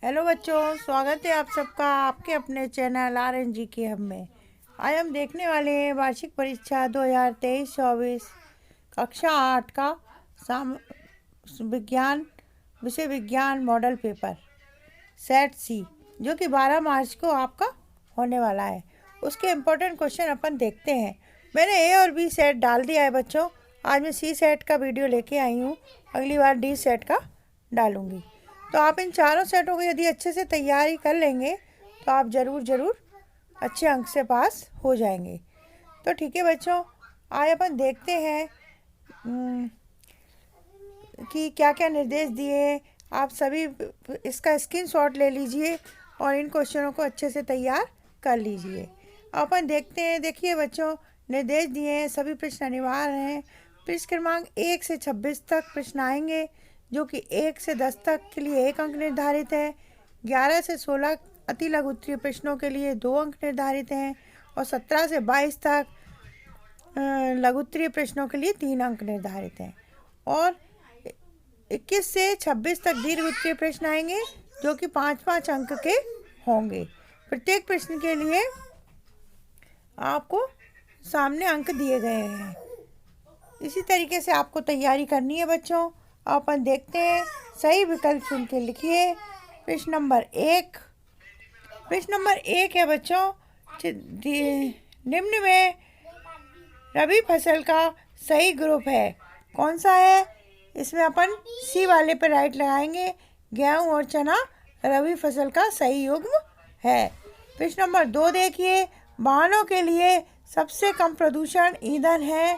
Hello बच्चों, स्वागत है आप सबका आपके अपने चैनल RNG के हम में। आज हम देखने वाले हैं वार्षिक परीक्षा 2023-24 कक्षा 8 का साम विज्ञान विषय विज्ञान मॉडल पेपर सेट सी, जो कि 12 मार्च को आपका होने वाला है। उसके इम्पोर्टेंट क्वेश्चन अपन देखते हैं। मैंने ए और बी सेट डाल दिया है बच्चों। आज मैं सी सेट का वीडियो लेके आई हूँ, अगली बार डी सेट का डालूँगी। तो आप इन चारों सेटों को यदि अच्छे से तैयारी कर लेंगे तो आप ज़रूर अच्छे अंक से पास हो जाएंगे। तो ठीक है बच्चों, आज अपन देखते हैं कि क्या क्या निर्देश दिए। आप सभी इसका स्क्रीनशॉट ले लीजिए और इन क्वेश्चनों को अच्छे से तैयार कर लीजिए। अपन देखते हैं। देखिए बच्चों, निर्देश दिए हैं, सभी प्रश्न अनिवार्य हैं। पृष्ठ क्रमांक 1 से 26 तक प्रश्न आएंगे, जो कि 1 से 10 तक के लिए 1 अंक निर्धारित है। 11 से 16 अति लघु उत्तरीय प्रश्नों के लिए 2 अंक निर्धारित हैं और 17 से 22 तक लघु उत्तरीय प्रश्नों के लिए 3 अंक निर्धारित हैं। और 21 से 26 तक दीर्घ उत्तरीय प्रश्न आएंगे, जो कि 5-5 अंक के होंगे। प्रत्येक प्रश्न के लिए आपको सामने अंक दिए गए हैं। इसी तरीके से आपको तैयारी करनी है बच्चों। अपन देखते हैं, सही विकल्प चुन के लिखिए। प्रश्न नंबर 1 है बच्चों, निम्न में रबी फसल का सही ग्रुप है कौन सा है? इसमें अपन सी वाले पे राइट लगाएंगे। गेहूं और चना रबी फसल का सही युग्म है। प्रश्न नंबर 2 देखिए, वाहनों के लिए सबसे कम प्रदूषण ईंधन है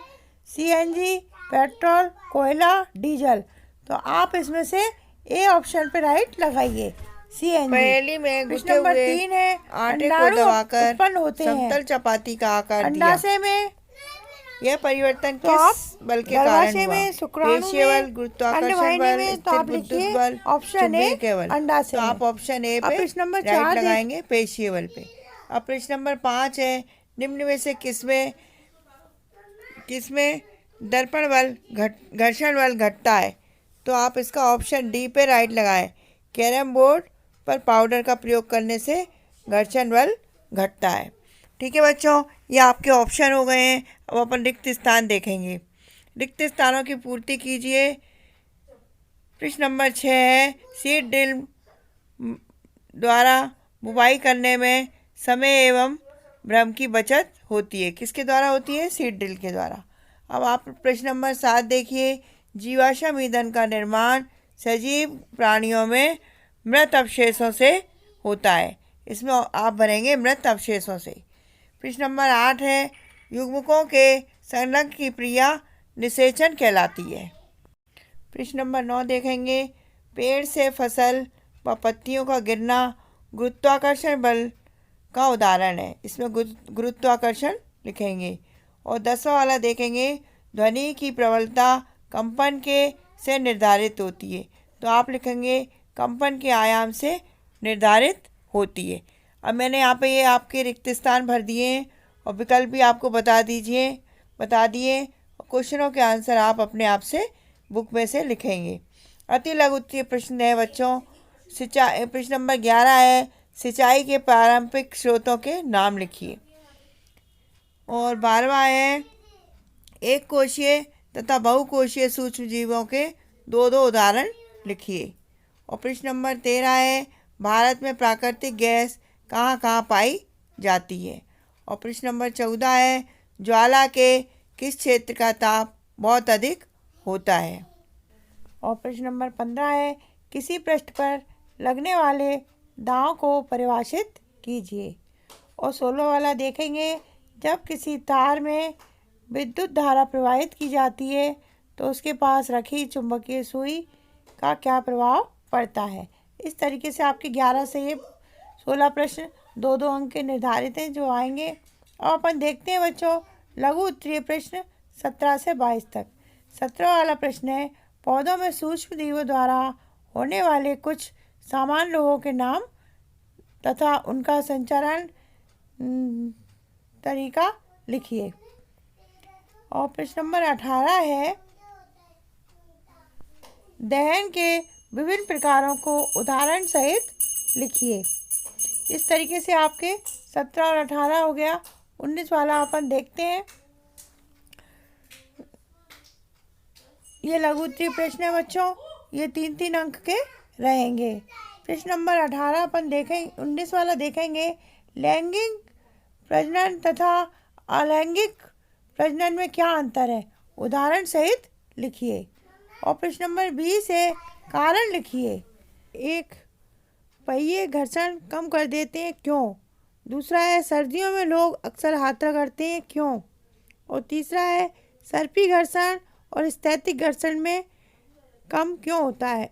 CNG, पेट्रोल, कोयला, डीजल। तो आप इसमें से ए ऑप्शन पे राइट लगाइए, CNG। पहेली में प्रश्न नंबर 3 है, आटे को अंडाणु दबाकर उत्पन्न होते हैं समतल चपाती का आकार दिया। अंडाशय में, यह परिवर्तन तो आप किस बल के कारण गर्भाशय हुआ? में, शुक्राणु पेशीय बल, में, गुरुत्वाकर्षण अंडवाहिनी बल, में। तो स्थिर आप विद्युत लिखिए बल, ऑप्शन ए चुंबकीय बल। अंडाशय तो में। आप ऑप्शन ए अब पे प्रश्न नंबर राइट 4 लगाएंगे, पेशीय बल पे। अब प्रश्न नंबर 5 है, निम्न में से किसमें किसमें दर्पण बल घर्षण बल घटता है? तो आप इसका ऑप्शन डी पे राइट लगाएं। कैरम बोर्ड पर पाउडर का प्रयोग करने से घर्षण बल घटता है। ठीक है बच्चों, ये आपके ऑप्शन हो गए हैं। अब अपन रिक्त स्थान देखेंगे। रिक्त स्थानों की पूर्ति कीजिए। प्रश्न नंबर 6 है, सीड ड्रिल द्वारा बुवाई करने में समय एवं श्रम की बचत होती है। किसके द्वारा होती है? सीड ड्रिल के द्वारा। अब आप प्रश्न नंबर 7 देखिए, जीवाश्म ईंधन का निर्माण सजीव प्राणियों में मृत अवशेषों से होता है। इसमें आप भरेंगे मृत अवशेषों से। प्रश्न नंबर 8 है, युग्मकों के संलग्न की क्रिया निषेचन कहलाती है। प्रश्न नंबर 9 देखेंगे, पेड़ से फसल व पत्तियों का गिरना गुरुत्वाकर्षण बल का उदाहरण है। इसमें गुरुत्वाकर्षण लिखेंगे। और 10वां वाला देखेंगे, ध्वनि की प्रबलता कंपन के से निर्धारित होती है। तो आप लिखेंगे कंपन के आयाम से निर्धारित होती है। अब मैंने यहाँ पे ये आपके रिक्त स्थान भर दिए हैं और विकल्प भी आपको बता दिए। क्वेश्चनों के आंसर आप अपने आप से बुक में से लिखेंगे। अति लघु उत्तरीय प्रश्न है बच्चों, सिंचाई। प्रश्न नंबर 11 है, सिंचाई के पारंपरिक स्रोतों के नाम लिखिए। और 12वां है, एक कोशीय तथा बहुकोशीय सूक्ष्म जीवों के 2 उदाहरण लिखिए। और प्रश्न नंबर 13 है, भारत में प्राकृतिक गैस कहाँ कहाँ पाई जाती है। और प्रश्न नंबर 14 है, ज्वाला के किस क्षेत्र का ताप बहुत अधिक होता है। और प्रश्न नंबर 15 है, किसी पृष्ठ पर लगने वाले दांव को परिभाषित कीजिए। और 16 वाला देखेंगे, जब किसी तार में विद्युत धारा प्रवाहित की जाती है तो उसके पास रखी चुंबकीय सुई का क्या प्रभाव पड़ता है। इस तरीके से आपके 11 से ये 16 प्रश्न 2-2 अंक के निर्धारित हैं जो आएंगे। अब अपन देखते हैं बच्चों, लघु उत्तरीय प्रश्न 17 से 22 तक। 17वां वाला प्रश्न है, पौधों में सूक्ष्म जीवों द्वारा होने वाले कुछ सामान्य रोगों के नाम तथा उनका संचारण तरीका लिखिए। और प्रश्न नंबर 18 है, दहन के विभिन्न प्रकारों को उदाहरण सहित लिखिए। इस तरीके से आपके 17 और 18 हो गया। 19 वाला अपन देखते हैं। ये लघु उत्तरीय प्रश्न है बच्चों, ये 3-3 अंक के रहेंगे। प्रश्न नंबर 18 अपन देखें, 19 वाला देखेंगे। लैंगिक प्रजनन तथा अलैंगिक प्रजनन में क्या अंतर है, उदाहरण सहित लिखिए। और प्रश्न नंबर 20 है, कारण लिखिए। एक, पहिए घर्षण कम कर देते हैं, क्यों? दूसरा है, सर्दियों में लोग अक्सर हाथ रगड़ते हैं, क्यों? और तीसरा है, सर्पी घर्षण और स्थैतिक घर्षण में कम क्यों होता है?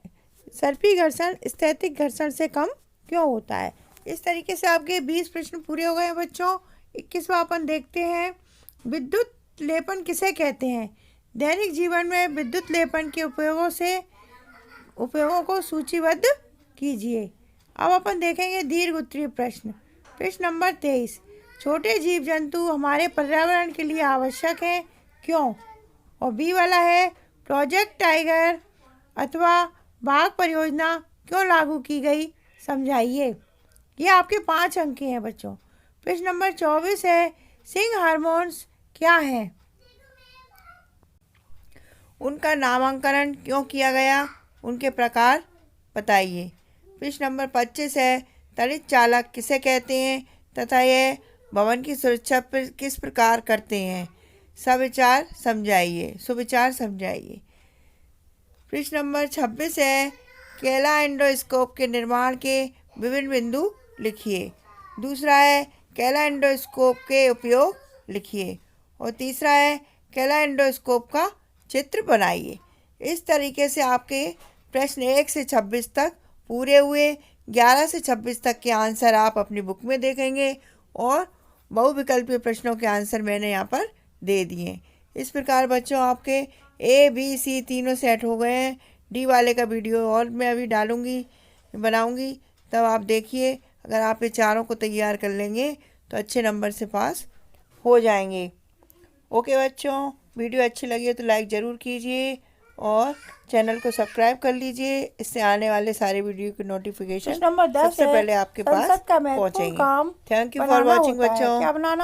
सर्पी घर्षण स्थैतिक घर्षण से कम क्यों होता है? इस तरीके से आपके 20 प्रश्न पूरे हो गए हैं बच्चों। 21वां अपन देखते हैं, विद्युत लेपन किसे कहते हैं? दैनिक जीवन में विद्युत लेपन के उपयोगों को सूचीबद्ध कीजिए। अब अपन देखेंगे दीर्घ उत्तरीय प्रश्न। प्रश्न नंबर 23, छोटे जीव जंतु हमारे पर्यावरण के लिए आवश्यक हैं, क्यों? और बी वाला है, प्रोजेक्ट टाइगर अथवा बाघ परियोजना क्यों लागू की गई, समझाइए। ये आपके 5 अंक के हैं बच्चों। प्रश्न नंबर 24 है, सिंग हार्मोन्स क्या हैं? उनका नामकरण क्यों किया गया, उनके प्रकार बताइए। प्रश्न नंबर 25 है, त्वरित चालक किसे कहते हैं तथा यह भवन की सुरक्षा पर किस प्रकार करते हैं, सुविचार समझाइए। प्रश्न नंबर 26 है, कैला एंडोस्कोप के निर्माण के विभिन्न बिंदु लिखिए। दूसरा है, कैला एंडोस्कोप के उपयोग लिखिए। और तीसरा है, कैला एंडोस्कोप का चित्र बनाइए। इस तरीके से आपके प्रश्न 1 से 26 तक पूरे हुए। 11 से 26 तक के आंसर आप अपनी बुक में देखेंगे और बहुविकल्पीय प्रश्नों के आंसर मैंने यहाँ पर दे दिए। इस प्रकार बच्चों आपके A, B, C तीनों सेट हो गए हैं। डी वाले का वीडियो और मैं अभी बनाऊंगी, तब आप देखिए। अगर आप ये चारों को तैयार कर लेंगे तो अच्छे नंबर से पास हो जाएंगे। ओके बच्चों, वीडियो अच्छी लगी है तो लाइक ज़रूर कीजिए और चैनल को सब्सक्राइब कर लीजिए। इससे आने वाले सारे वीडियो की नोटिफिकेशन प्रश्न नंबर 10 सबसे है, पहले आपके पास संसद का महत्वपूर्ण पहुंचेंगे। काम thank you for banana watching होता है, बच्चों। क्या बनाना?